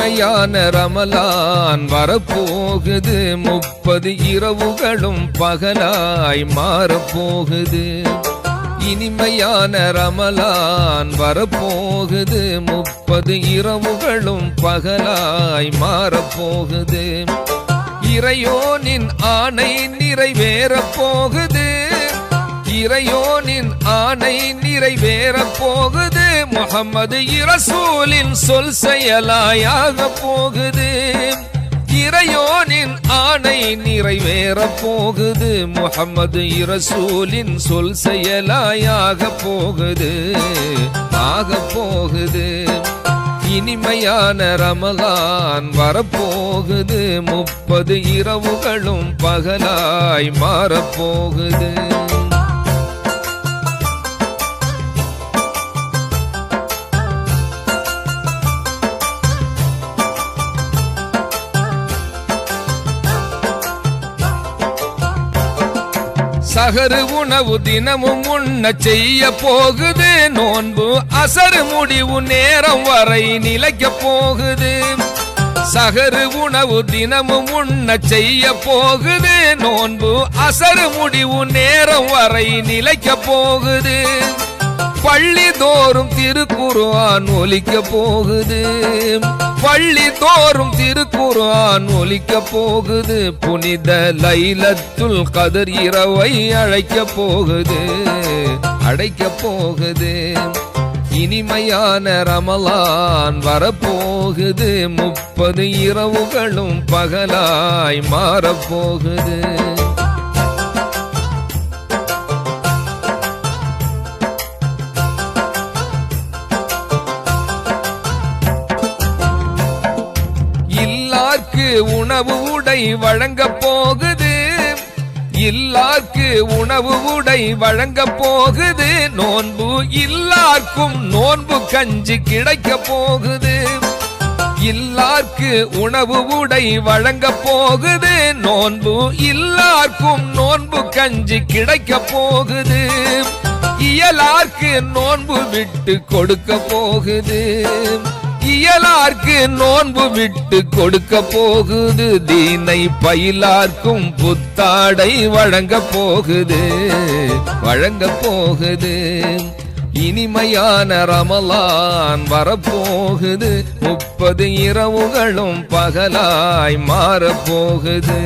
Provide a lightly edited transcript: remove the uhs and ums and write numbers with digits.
இனிமையான ரமலான் வரப்போகுது 30 இரவுகளும் பகலாய் மாறப்போகுது இனிமையான ரமலான் வரப்போகுது 30 இரவுகளும் பகலாய் மாறப்போகுது இறையோனின் ஆணை நிறைவேறப் போகுது இறையோனின் ஆணை நிறைவேறப் போகுது முஹம்மது இரசூலின் சொல் செயலாயாக போகுது இறையோனின் ஆணை நிறைவேறப் போகுது முஹம்மது இரசூலின் சொல் செயலாயாக போகுது ஆக போகுது இனிமையான ரமலான் வரப்போகுது 30 இரவுகளும் பகலாய் மாறப்போகுது சகரு உணவு தினமும் உண்ண செய்ய போகுது நோன்பு அசரு முடிவு நேரம் வரை நிலைக்க போகுது சகரு உணவு தினமும் உண்ண செய்ய போகுது நோன்பு அசரு முடிவு நேரம் வரை நிலைக்க போகுது பள்ளி தோறும் திருக்குர்ஆன் ஒலிக்க போகுது பள்ளி தோறும் திருக்குர்ஆன் ஒலிக்க போகுது புனித லைலத்துல் கத்ர் இரவை அழைக்க போகுது இனிமையான ரமலான் வரப்போகுது 30 இரவுகளும் பகலாய் மாறப்போகுது இல்லார்க்கு உணவு உடை வழங்க போகுது இல்லார்க்கு உணவு உடை வழங்க போகுது நோன்பு இல்லார்க்கும் நோன்பு கஞ்சி கிடைக்க போகுது இல்லார்க்கு உணவு உடை வழங்க போகுது நோன்பு இல்லார்க்கும் நோன்பு கஞ்சி கிடைக்க போகுது இயலார்க்கு நோன்பு விட்டு கொடுக்க போகுது இயலார்க்கு நோன்பு விட்டு கொடுக்க போகுது தீனை பயிலார்க்கும் புத்தாடை வழங்க போகுது இனிமையான ரமலான் வரப்போகுது 30 இரவுகளும் பகலாய் மாறப்போகுது